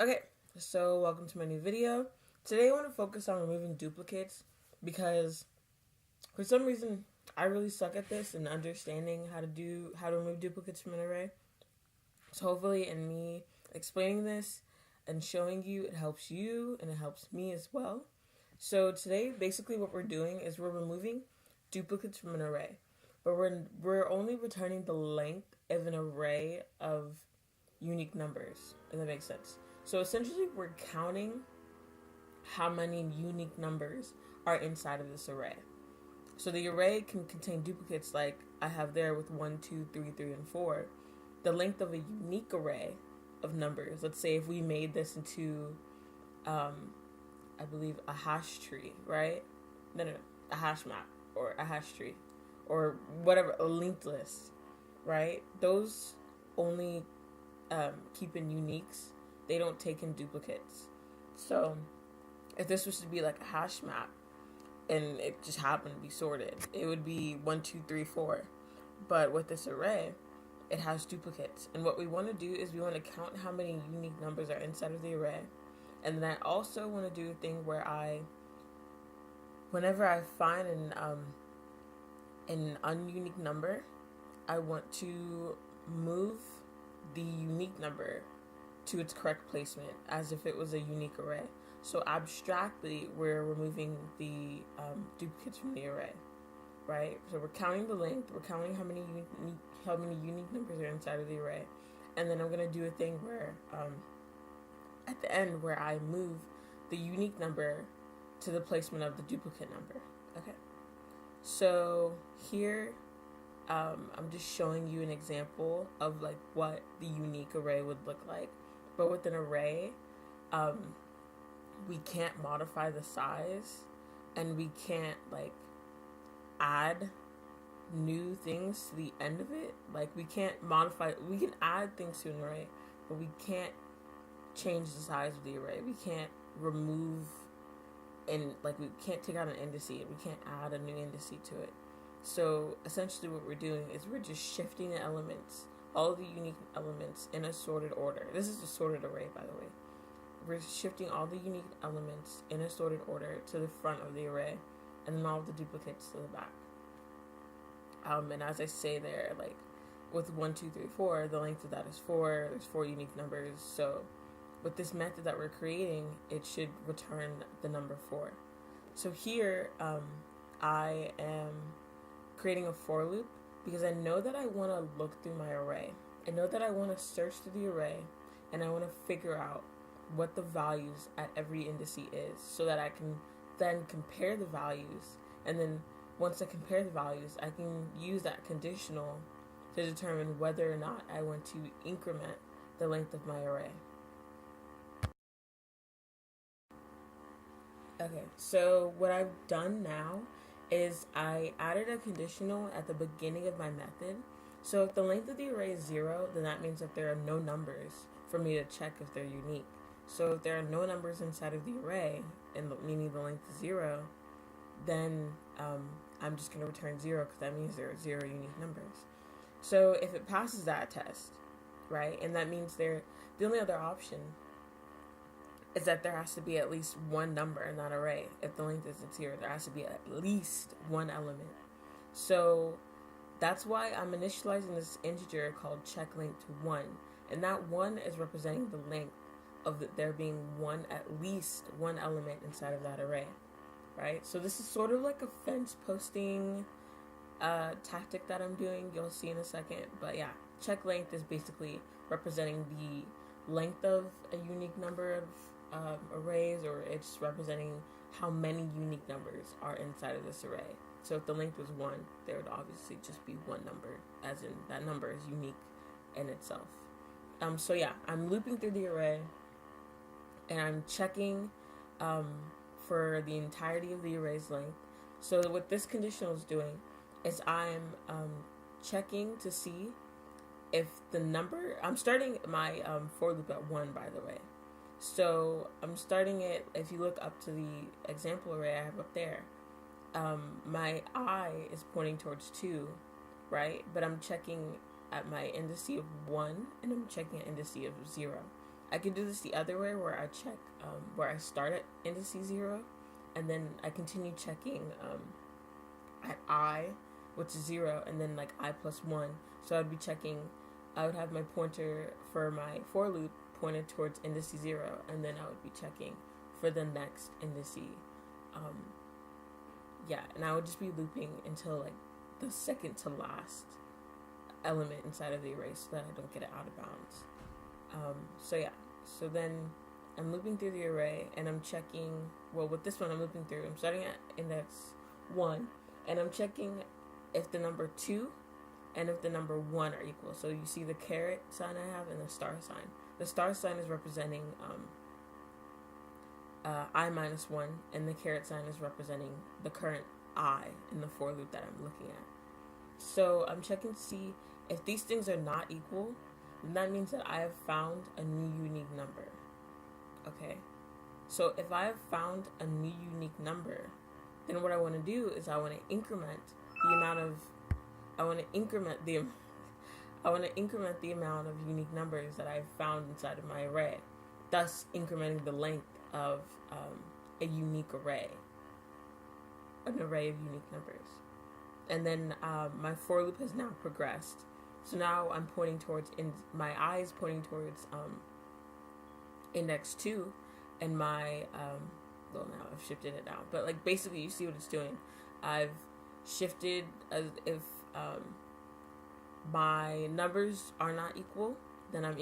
Okay, so welcome to my new video. Today I want to focus on removing duplicates because for some reason I really suck at this and understanding how to remove duplicates from an array. So hopefully in me explaining this and showing you, it helps you and it helps me as well. So today basically what we're doing is we're removing duplicates from an array, but we're only returning the length of an array of unique numbers, if that makes sense. So essentially we're counting how many unique numbers are inside of this array. So the array can contain duplicates like I have there with 1, 2, 3, 3, and 4. The length of a unique array of numbers, let's say if we made this into, I believe, a hash tree, right? No, a hash map or a hash tree or whatever, a linked list, right? Those only keep in uniques. They don't take in duplicates. So if this was to be like a hash map and it just happened to be sorted, it would be 1, 2, 3, 4. But with this array, it has duplicates. And what we want to do is we want to count how many unique numbers are inside of the array. And then I also want to do a thing where whenever I find an ununique number, I want to move the unique number to its correct placement as if it was a unique array. So abstractly, we're removing the duplicates from the array, right? So we're counting the length, we're counting how many unique numbers are inside of the array, and then I'm gonna do a thing where at the end where I move the unique number to the placement of the duplicate number. Okay. So here, I'm just showing you an example of like what the unique array would look like. But with an array, we can't modify the size and we can't like add new things to the end of it. Like we can add things to an array, but we can't change the size of the array. We can't remove we can't take out an indice. We can't add a new indice to it. So essentially what we're doing is we're just shifting the elements, all the unique elements in a sorted order. This is a sorted array, by the way. We're shifting all the unique elements in a sorted order to the front of the array, and then all of the duplicates to the back. And as I say there, like with 1, 2, 3, 4, the length of that is 4. There's 4 unique numbers. So with this method that we're creating, it should return the number 4. So here, I am creating a for loop because I know that I want to look through my array. I know that I want to search through the array and I want to figure out what the values at every indice is so that I can then compare the values, and then once I compare the values, I can use that conditional to determine whether or not I want to increment the length of my array. Okay, so what I've done now is I added a conditional at the beginning of my method. So if the length of the array is 0, then that means that there are no numbers for me to check if they're unique. So if there are no numbers inside of the array, and meaning the length is 0, then I'm just going to return 0 because that means there are 0 unique numbers. So if it passes that test, right, and that means the only other option is that there has to be at least one number in that array. If the length isn't 0, there has to be at least one element. So that's why I'm initializing this integer called checkLength to 1. And that 1 is representing the length of there being at least one element inside of that array, right? So this is sort of like a fence posting tactic that I'm doing. You'll see in a second. But yeah, checkLength is basically representing the length of a unique number of arrays, or it's representing how many unique numbers are inside of this array. So if the length was 1, there would obviously just be one number, as in that number is unique in itself. So yeah, I'm looping through the array and I'm checking for the entirety of the array's length. So what this conditional is doing is I'm checking to see if the number, I'm starting my for loop at 1, by the way. So I'm starting it, if you look up to the example array I have up there, my I is pointing towards 2, right? But I'm checking at my indice of 1 and I'm checking at indice of 0. I can do this the other way where I check where I start at indices 0, and then I continue checking at I, which is 0, and then like I plus 1. So I'd be checking, I would have my pointer for my for loop pointed towards indice 0, and then I would be checking for the next indice. And I would just be looping until like the second to last element inside of the array so that I don't get it out of bounds. So then I'm looping through the array and I'm checking, well, with this one I'm looping through, I'm starting at index 1, and I'm checking if the number 2 and if the number 1 are equal. So you see the caret sign I have and the star sign. The star sign is representing I minus 1, and the caret sign is representing the current I in the for loop that I'm looking at. So I'm checking to see if these things are not equal, then that means that I have found a new unique number. Okay? So if I have found a new unique number, then what I want to do is I want to increment the amount of unique numbers that I've found inside of my array, thus incrementing the length of a unique array, an array of unique numbers. And then my for loop has now progressed. So now I'm pointing towards, my I is pointing towards index 2, and my, now I've shifted it down. But like basically you see what it's doing. I've shifted as if my numbers are not equal, then I'm